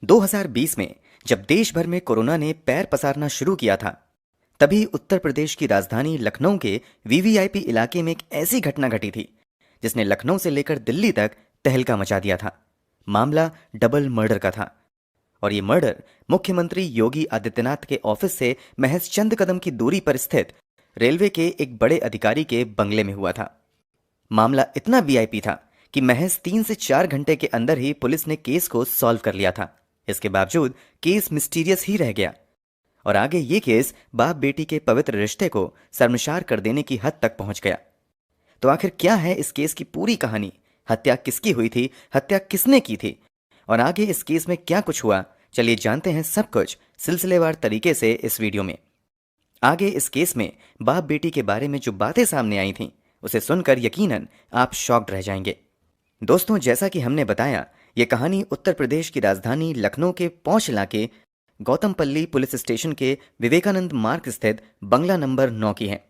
2020 में जब देश भर में कोरोना ने पैर पसारना शुरू किया था, तभी उत्तर प्रदेश की राजधानी लखनऊ के वीवीआईपी इलाके में एक ऐसी घटना घटी थी जिसने लखनऊ से लेकर दिल्ली तक तहलका मचा दिया था। मामला डबल मर्डर का था और ये मर्डर मुख्यमंत्री योगी आदित्यनाथ के ऑफिस से महज चंद कदम की दूरी पर स्थित रेलवे के एक बड़े अधिकारी के बंगले में हुआ था। मामला इतना वीआईपी था कि महज 3 से 4 घंटे के अंदर ही पुलिस ने केस को सॉल्व कर लिया था। इसके बावजूद केस मिस्टीरियस ही रह गया और आगे ये केस बाप बेटी के पवित्र रिश्ते को शर्मसार कर देने की हद तक पहुंच गया। तो आखिर क्या है इस केस की पूरी कहानी? हत्या किसकी हुई थी, हत्या किसने की थी और आगे इस केस में क्या कुछ हुआ? चलिए जानते हैं सब कुछ सिलसिलेवार तरीके से इस वीडियो में। आगे इस केस में बाप बेटी के बारे में जो बातें सामने आई थीं, उसे सुनकर यकीनन आप शॉक्ड रह जाएंगे। दोस्तों, जैसा कि हमने बताया, ये कहानी उत्तर प्रदेश की राजधानी लखनऊ के पौंछ इलाके गौतमपल्ली पुलिस स्टेशन के विवेकानंद मार्ग स्थित बंगला नंबर 9 की है।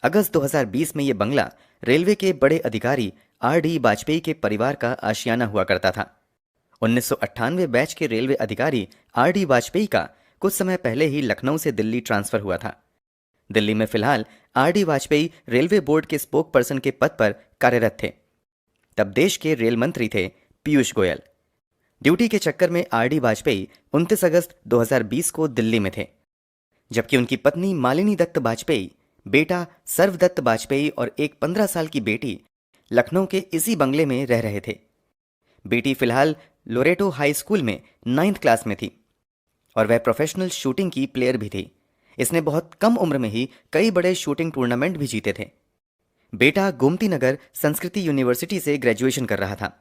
अगस्त 2020 में ये बंगला रेलवे के बड़े अधिकारी आर.डी. वाजपेयी के परिवार का आशियाना हुआ करता था। 1998 बैच के रेलवे अधिकारी आर.डी. वाजपेयी का कुछ समय पहले ही लखनऊ से दिल्ली ट्रांसफर हुआ था। दिल्ली में फिलहाल आर.डी. वाजपेयी रेलवे बोर्ड के स्पोक पर्सन के पद पर कार्यरत थे। तब देश के रेल मंत्री थे पीयूष गोयल। ड्यूटी के चक्कर में आर.डी. वाजपेयी 29 अगस्त 2020 को दिल्ली में थे, जबकि उनकी पत्नी मालिनी दत्त वाजपेयी, बेटा सर्वदत्त वाजपेयी और एक 15 साल की बेटी लखनऊ के इसी बंगले में रह रहे थे। बेटी फिलहाल लोरेटो हाई स्कूल में 9th क्लास में थी और वह प्रोफेशनल शूटिंग की प्लेयर भी थी। इसने बहुत कम उम्र में ही कई बड़े शूटिंग टूर्नामेंट भी जीते थे। बेटा गोमती नगर संस्कृति यूनिवर्सिटी से ग्रेजुएशन कर रहा था।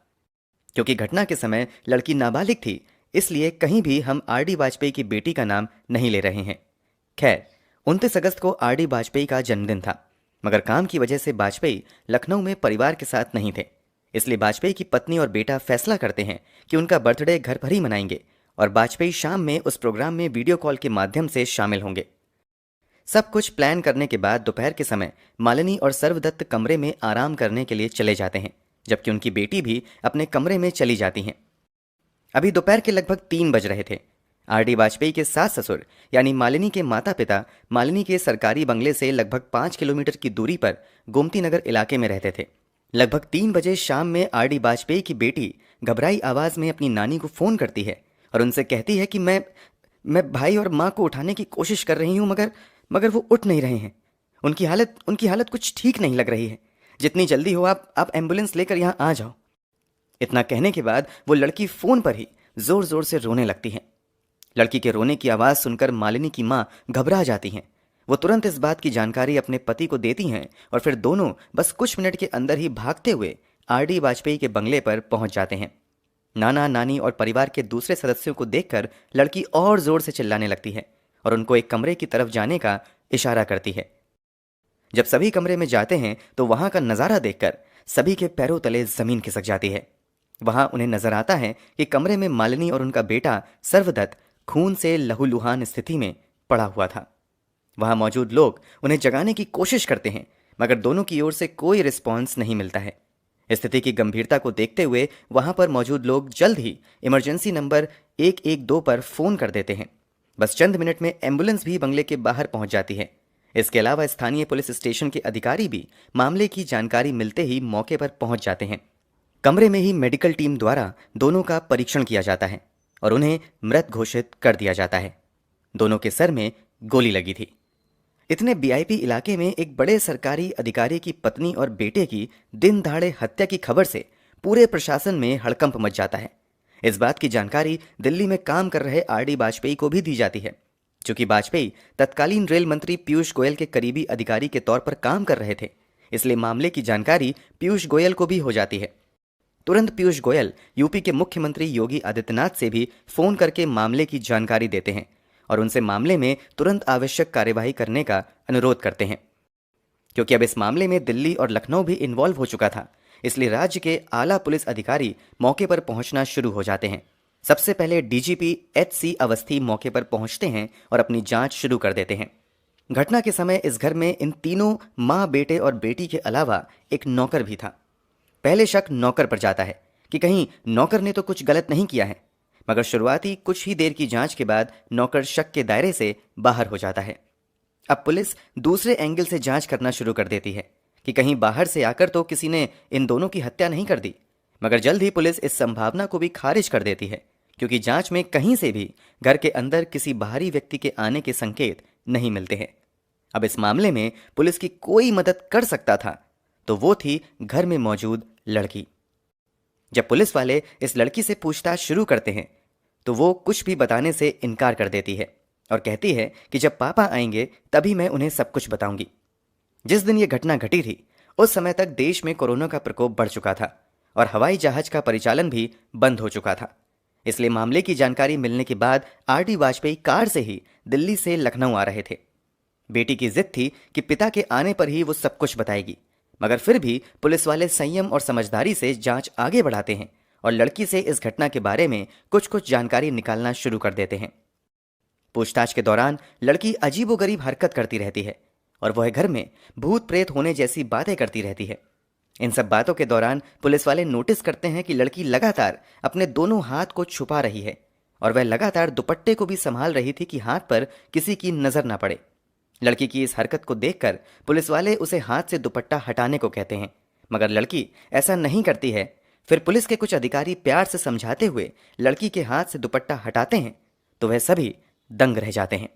क्योंकि घटना के समय लड़की नाबालिग थी, इसलिए कहीं भी हम आर.डी. वाजपेयी की बेटी का नाम नहीं ले रहे हैं। खैर, 29 अगस्त को आर.डी. वाजपेयी का जन्मदिन था, मगर काम की वजह से वाजपेयी लखनऊ में परिवार के साथ नहीं थे। इसलिए वाजपेयी की पत्नी और बेटा फैसला करते हैं कि उनका बर्थडे घर पर ही मनाएंगे और वाजपेयी शाम में उस प्रोग्राम में वीडियो कॉल के माध्यम से शामिल होंगे। सब कुछ प्लान करने के बाद दोपहर के समय मालिनी और सर्वदत्त कमरे में आराम करने के लिए चले जाते हैं, जबकि उनकी बेटी भी अपने कमरे में चली जाती हैं। अभी दोपहर के लगभग 3 बज रहे थे। आर.डी. वाजपेयी के सास ससुर यानी मालिनी के माता पिता मालिनी के सरकारी बंगले से लगभग 5 किलोमीटर की दूरी पर गोमती नगर इलाके में रहते थे। लगभग 3 बजे शाम में आर.डी. वाजपेयी की बेटी घबराई आवाज में अपनी नानी को फोन करती है और उनसे कहती है कि मैं भाई और माँ को उठाने की कोशिश कर रही हूँ, मगर वो उठ नहीं रहे हैं। उनकी हालत कुछ ठीक नहीं लग रही है। जितनी जल्दी हो आप एम्बुलेंस लेकर यहाँ आ जाओ। इतना कहने के बाद वो लड़की फोन पर ही जोर जोर से रोने लगती है। लड़की के रोने की आवाज सुनकर मालिनी की माँ घबरा जाती हैं। वो तुरंत इस बात की जानकारी अपने पति को देती हैं और फिर दोनों बस कुछ मिनट के अंदर ही भागते हुए आर.डी. वाजपेयी के बंगले पर पहुंच जाते हैं। नाना नानी और परिवार के दूसरे सदस्यों को देखकर लड़की और जोर से चिल्लाने लगती है और उनको एक कमरे की तरफ जाने का इशारा करती है। जब सभी कमरे में जाते हैं तो वहां का नजारा देखकर सभी के पैरों तले जमीन खिसक जाती है। वहां उन्हें नजर आता है कि कमरे में मालिनी और उनका बेटा सर्वदत्त खून से लहूलुहान स्थिति में पड़ा हुआ था। वहां मौजूद लोग उन्हें जगाने की कोशिश करते हैं, मगर दोनों की ओर से कोई रिस्पॉन्स नहीं मिलता है। स्थिति की गंभीरता को देखते हुए वहां पर मौजूद लोग जल्द ही इमरजेंसी नंबर 112 पर फोन कर देते हैं। बस चंद मिनट में एम्बुलेंस भी बंगले के बाहर पहुंच जाती है। इसके अलावा स्थानीय पुलिस स्टेशन के अधिकारी भी मामले की जानकारी मिलते ही मौके पर पहुंच जाते हैं। कमरे में ही मेडिकल टीम द्वारा दोनों का परीक्षण किया जाता है और उन्हें मृत घोषित कर दिया जाता है। दोनों के सर में गोली लगी थी। इतने वीआईपी इलाके में एक बड़े सरकारी अधिकारी की पत्नी और बेटे की दिन दहाड़े हत्या की खबर से पूरे प्रशासन में हड़कंप मच जाता है। इस बात की जानकारी दिल्ली में काम कर रहे आर.डी. वाजपेयी को भी दी जाती है। चूंकि वाजपेयी तत्कालीन रेल मंत्री पीयूष गोयल के करीबी अधिकारी के तौर पर काम कर रहे थे, इसलिए मामले की जानकारी पीयूष गोयल को भी हो जाती है। तुरंत पीयूष गोयल यूपी के मुख्यमंत्री योगी आदित्यनाथ से भी फोन करके मामले की जानकारी देते हैं और उनसे मामले में तुरंत आवश्यक कार्यवाही करने का अनुरोध करते हैं। क्योंकि अब इस मामले में दिल्ली और लखनऊ भी इन्वॉल्व हो चुका था, इसलिए राज्य के आला पुलिस अधिकारी मौके पर पहुंचना शुरू हो जाते हैं। सबसे पहले डीजीपी एच.सी. अवस्थी मौके पर पहुंचते हैं और अपनी जांच शुरू कर देते हैं। घटना के समय इस घर में इन तीनों माँ, बेटे और बेटी के अलावा एक नौकर भी था। पहले शक नौकर पर जाता है कि कहीं नौकर ने तो कुछ गलत नहीं किया है, मगर शुरुआती कुछ ही देर की जांच के बाद नौकर शक के दायरे से बाहर हो जाता है। अब पुलिस दूसरे एंगल से जांच करना शुरू कर देती है कि कहीं बाहर से आकर तो किसी ने इन दोनों की हत्या नहीं कर दी। मगर जल्द ही पुलिस इस संभावना को भी खारिज कर देती है, क्योंकि जांच में कहीं से भी घर के अंदर किसी बाहरी व्यक्ति के आने के संकेत नहीं मिलते हैं। अब इस मामले में पुलिस की कोई मदद कर सकता था तो वो थी घर में मौजूद लड़की। जब पुलिस वाले इस लड़की से पूछताछ शुरू करते हैं तो वो कुछ भी बताने से इनकार कर देती है और कहती है कि जब पापा आएंगे तभी मैं उन्हें सब कुछ बताऊंगी। जिस दिन ये घटना घटी थी उस समय तक देश में कोरोना का प्रकोप बढ़ चुका था और हवाई जहाज का परिचालन भी बंद हो चुका था। इसलिए मामले की जानकारी मिलने के बाद आरडी वाजपेयी कार से ही दिल्ली से लखनऊ आ रहे थे। बेटी की जिद थी कि पिता के आने पर ही वो सब कुछ बताएगी, मगर फिर भी पुलिस वाले संयम और समझदारी से जांच आगे बढ़ाते हैं और लड़की से इस घटना के बारे में कुछ कुछ जानकारी निकालना शुरू कर देते हैं। पूछताछ के दौरान लड़की अजीबोगरीब हरकत करती रहती है और वह घर में भूत प्रेत होने जैसी बातें करती रहती है। इन सब बातों के दौरान पुलिस वाले नोटिस करते हैं कि लड़की लगातार अपने दोनों हाथ को छुपा रही है और वह लगातार दुपट्टे को भी संभाल रही थी कि हाथ पर किसी की नजर ना पड़े। लड़की की इस हरकत को देखकर पुलिस वाले उसे हाथ से दुपट्टा हटाने को कहते हैं, मगर लड़की ऐसा नहीं करती है। फिर पुलिस के कुछ अधिकारी प्यार से समझाते हुए लड़की के हाथ से दुपट्टा हटाते हैं तो वह सभी दंग रह जाते हैं,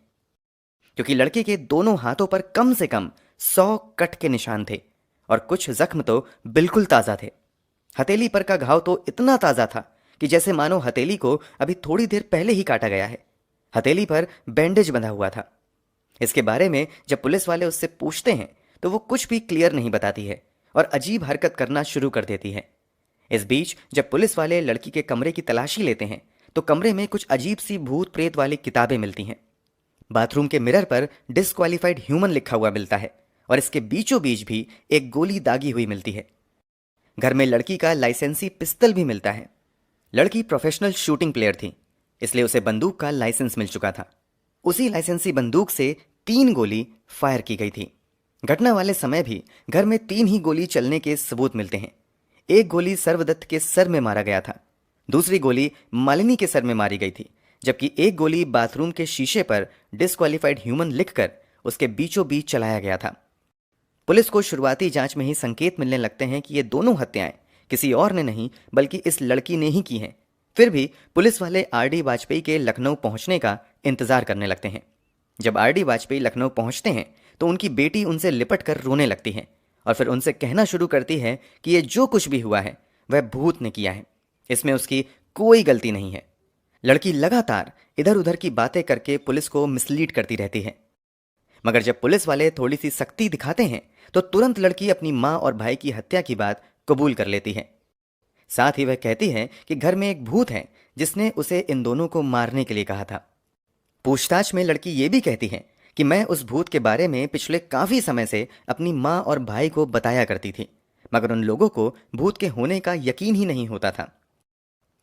क्योंकि लड़के के दोनों हाथों पर कम से कम 100 कट के निशान थे और कुछ जख्म तो बिल्कुल ताजा थे। हथेली पर का घाव तो इतना ताजा था कि जैसे मानो हथेली को अभी थोड़ी देर पहले ही काटा गया है। हथेली पर बैंडेज बंधा हुआ था। इसके बारे में जब पुलिस वाले उससे पूछते हैं तो वो कुछ भी क्लियर नहीं बताती है और अजीब हरकत करना शुरू कर देती है। इस बीच जब पुलिस वाले लड़की के कमरे की तलाशी लेते हैं तो कमरे में कुछ अजीब सी भूत प्रेत वाली किताबें मिलती हैं। बाथरूम के मिरर पर डिस्क्वालीफाइड ह्यूमन लिखा हुआ मिलता है और इसके बीचों बीच भी एक गोली दागी हुई मिलती है। घर में लड़की का लाइसेंसी पिस्तल भी मिलता है। लड़की प्रोफेशनल शूटिंग प्लेयर थी, इसलिए उसे बंदूक का लाइसेंस मिल चुका था। उसी लाइसेंसी बंदूक से 3 गोली फायर की गई थी। घटना वाले समय भी घर में 3 ही गोली चलने के सबूत मिलते हैं। एक गोली सर्वदत्त के सर में मारा गया था, दूसरी गोली मालिनी के सर में मारी गई थी, जबकि एक गोली बाथरूम के शीशे पर डिस्क्वालीफाइड ह्यूमन लिखकर उसके बीचों बीच चलाया गया था। पुलिस को शुरुआती जांच में ही संकेत मिलने लगते हैं कि ये दोनों हत्याएं किसी और ने नहीं बल्कि इस लड़की ने ही की हैं। फिर भी पुलिस वाले आरडी वाजपेयी के लखनऊ पहुंचने का इंतजार करने लगते हैं। जब आरडी वाजपेयी लखनऊ पहुंचते हैं तो उनकी बेटी उनसे लिपट कर रोने लगती है और फिर उनसे कहना शुरू करती है कि ये जो कुछ भी हुआ है वह भूत ने किया है, इसमें उसकी कोई गलती नहीं है। लड़की लगातार इधर उधर की बातें करके पुलिस को मिसलीड करती रहती है, मगर जब पुलिस वाले थोड़ी सी सख्ती दिखाते हैं तो तुरंत लड़की अपनी मां और भाई की हत्या की बात कबूल कर लेती है। साथ ही वह कहती है कि घर में एक भूत है जिसने उसे इन दोनों को मारने के लिए कहा था। पूछताछ में लड़की ये भी कहती है कि मैं उस भूत के बारे में पिछले काफी समय से अपनी मां और भाई को बताया करती थी, मगर उन लोगों को भूत के होने का यकीन ही नहीं होता था।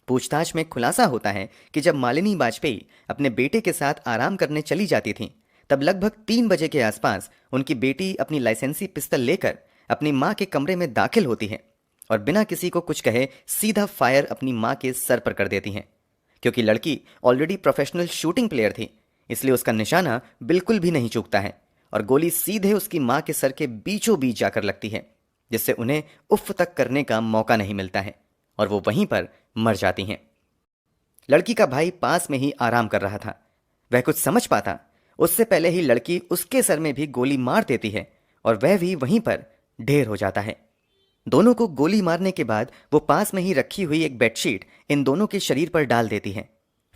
पूछताछ में खुलासा होता है कि जब मालिनी वाजपेयी अपने बेटे के साथ आराम करने चली जाती थी तब लगभग 3 बजे के आसपास उनकी बेटी अपनी लाइसेंसी पिस्तल लेकर अपनी मां के कमरे में दाखिल होती है और बिना किसी को कुछ कहे सीधा फायर अपनी मां के सर पर कर देती हैं। क्योंकि लड़की ऑलरेडी प्रोफेशनल शूटिंग प्लेयर थी, इसलिए उसका निशाना बिल्कुल भी नहीं चूकता है और गोली सीधे उसकी मां के सर के बीचों बीच जाकर लगती है, जिससे उन्हें उफ तक करने का मौका नहीं मिलता है और वो वहीं पर मर जाती हैं। लड़की का भाई पास में ही आराम कर रहा था। वह कुछ समझ पाता उससे पहले ही लड़की उसके सर में भी गोली मार देती है और वह भी वहीं पर ढेर हो जाता है। दोनों को गोली मारने के बाद वो पास में ही रखी हुई एक बेडशीट इन दोनों के शरीर पर डाल देती है।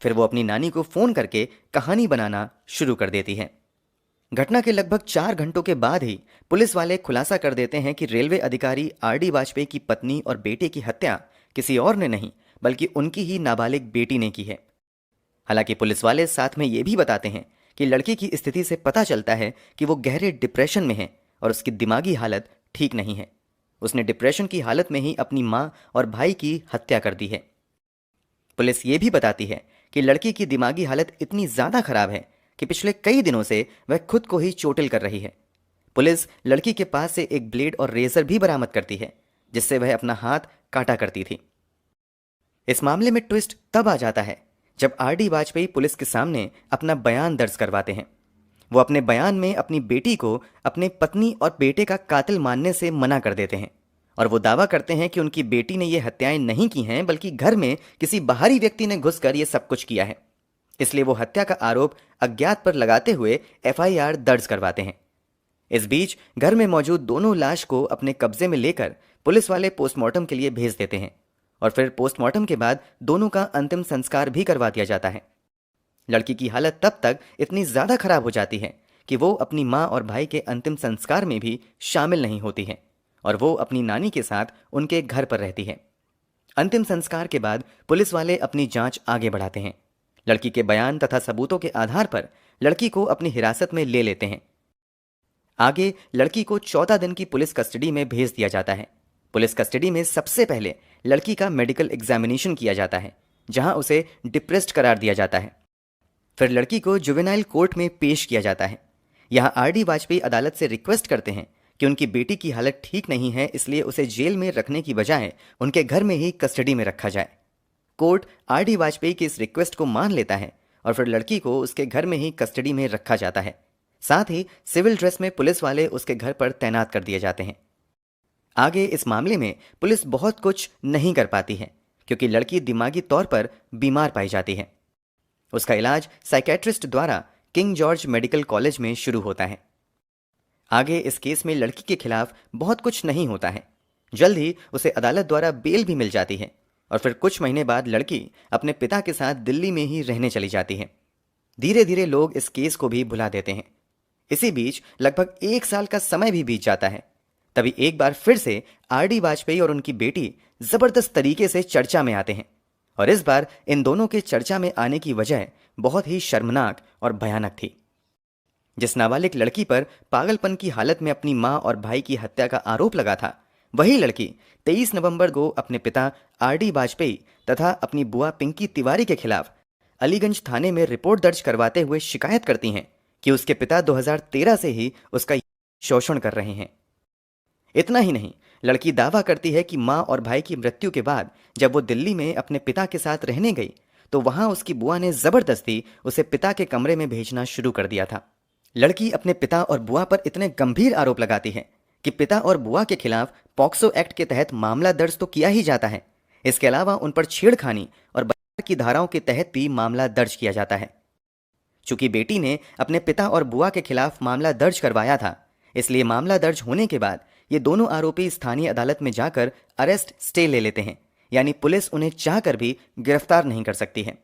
फिर वो अपनी नानी को फोन करके कहानी बनाना शुरू कर देती है। घटना के लगभग 4 घंटों के बाद ही पुलिस वाले खुलासा कर देते हैं कि रेलवे अधिकारी आरडी वाजपेयी की पत्नी और बेटे की हत्या किसी और ने नहीं बल्कि उनकी ही नाबालिग बेटी ने की है। हालांकि पुलिस वाले साथ में ये भी बताते हैं कि लड़की की स्थिति से पता चलता है कि वो गहरे डिप्रेशन में है और उसकी दिमागी हालत ठीक नहीं है। उसने डिप्रेशन की हालत में ही अपनी मां और भाई की हत्या कर दी है। पुलिस ये भी बताती है कि लड़की की दिमागी हालत इतनी ज्यादा खराब है कि पिछले कई दिनों से वह खुद को ही चोटिल कर रही है। पुलिस लड़की के पास से एक ब्लेड और रेजर भी बरामद करती है जिससे वह अपना हाथ काटा करती थी। इस मामले में ट्विस्ट तब आ जाता है जब आरडी वाजपेयी पुलिस के सामने अपना बयान दर्ज करवाते हैं। वो अपने बयान में अपनी बेटी को अपने पत्नी और बेटे का कातिल मानने से मना कर देते हैं और वो दावा करते हैं कि उनकी बेटी ने ये हत्याएं नहीं की हैं, बल्कि घर में किसी बाहरी व्यक्ति ने घुसकर ये सब कुछ किया है। इसलिए वो हत्या का आरोप अज्ञात पर लगाते हुए एफआईआर दर्ज करवाते हैं। इस बीच घर में मौजूद दोनों लाश को अपने कब्जे में लेकर पुलिस वाले पोस्टमार्टम के लिए भेज देते हैं और फिर पोस्टमार्टम के बाद दोनों का अंतिम संस्कार भी करवा दिया जाता है। लड़की की हालत तब तक इतनी ज्यादा खराब हो जाती है कि वो अपनी माँ और भाई के अंतिम संस्कार में भी शामिल नहीं होती है और वो अपनी नानी के साथ उनके घर पर रहती है। अंतिम संस्कार के बाद पुलिस वाले अपनी जांच आगे बढ़ाते हैं। लड़की के बयान तथा सबूतों के आधार पर लड़की को अपनी हिरासत में ले लेते हैं। आगे लड़की को 14 दिन की पुलिस कस्टडी में भेज दिया जाता है। पुलिस कस्टडी में सबसे पहले लड़की का मेडिकल एग्जामिनेशन किया जाता है, जहां उसे डिप्रेस्ड करार दिया जाता है। फिर लड़की को जुवेनाइल कोर्ट में पेश किया जाता है। यहां आरडी वाजपेयी अदालत से रिक्वेस्ट करते हैं कि उनकी बेटी की हालत ठीक नहीं है, इसलिए उसे जेल में रखने की बजाय उनके घर में ही कस्टडी में रखा जाए। कोर्ट आरडी वाजपेयी की इस रिक्वेस्ट को मान लेता है और फिर लड़की को उसके घर में ही कस्टडी में रखा जाता है। साथ ही सिविल ड्रेस में पुलिस वाले उसके घर पर तैनात कर दिए जाते हैं। आगे इस मामले में पुलिस बहुत कुछ नहीं कर पाती है क्योंकि लड़की दिमागी तौर पर बीमार पाई जाती है। उसका इलाज साइकेट्रिस्ट द्वारा किंग जॉर्ज मेडिकल कॉलेज में शुरू होता है। आगे इस केस में लड़की के खिलाफ बहुत कुछ नहीं होता है। जल्द ही उसे अदालत द्वारा बेल भी मिल जाती है और फिर कुछ महीने बाद लड़की अपने पिता के साथ दिल्ली में ही रहने चली जाती है। धीरे धीरे लोग इस केस को भी भुला देते हैं। इसी बीच लगभग 1 साल का समय भी बीत जाता है। तभी एक बार फिर से आरडी वाजपेयी और उनकी बेटी जबरदस्त तरीके से चर्चा में आते हैं और इस बार इन दोनों के चर्चा में आने की वजह बहुत ही शर्मनाक और भयानक थी। जिस नाबालिग लड़की पर पागलपन की हालत में अपनी मां और भाई की हत्या का आरोप लगा था, वही लड़की 23 नवंबर को अपने पिता आरडी वाजपेयी तथा अपनी बुआ पिंकी तिवारी के खिलाफ अलीगंज थाने में रिपोर्ट दर्ज करवाते हुए शिकायत करती हैं कि उसके पिता 2013 से ही उसका शोषण कर रहे हैं। इतना ही नहीं, लड़की दावा करती है कि मां और भाई की मृत्यु के बाद जब वो दिल्ली में अपने पिता के साथ रहने गई तो वहां उसकी बुआ ने जबरदस्ती उसे पिता के कमरे में भेजना शुरू कर दिया था। लड़की अपने पिता और बुआ पर इतने गंभीर आरोप लगाती है कि पिता और बुआ के खिलाफ पॉक्सो एक्ट के तहत मामला दर्ज तो किया ही जाता है, इसके अलावा उन पर छेड़खानी और बलात्कार की धाराओं के तहत भी मामला दर्ज किया जाता है। चूंकि बेटी ने अपने पिता और बुआ के खिलाफ मामला दर्ज करवाया था, इसलिए मामला दर्ज होने के बाद ये दोनों आरोपी स्थानीय अदालत में जाकर अरेस्ट स्टे ले लेते हैं, यानी पुलिस उन्हें चाहकर भी गिरफ्तार नहीं कर सकती है।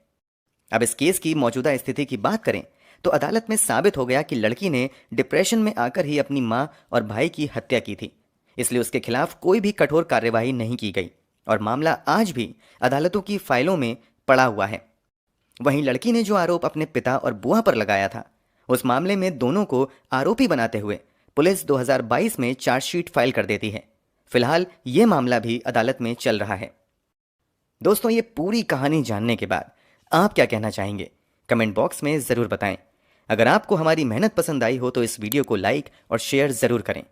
अब इस केस की मौजूदा स्थिति की बात करें तो अदालत में साबित हो गया कि लड़की ने डिप्रेशन में आकर ही अपनी मां और भाई की हत्या की थी, इसलिए उसके खिलाफ कोई भी कठोर कार्यवाही नहीं की गई और मामला आज भी अदालतों की फाइलों में पड़ा हुआ है। वहीं लड़की ने जो आरोप अपने पिता और बुआ पर लगाया था, उस मामले में दोनों को आरोपी बनाते हुए पुलिस 2022 में चार्जशीट फाइल कर देती है। फिलहाल ये मामला भी अदालत में चल रहा है। दोस्तों, ये पूरी कहानी जानने के बाद आप क्या कहना चाहेंगे? कमेंट बॉक्स में जरूर बताएं। अगर आपको हमारी मेहनत पसंद आई हो तो इस वीडियो को लाइक और शेयर जरूर करें।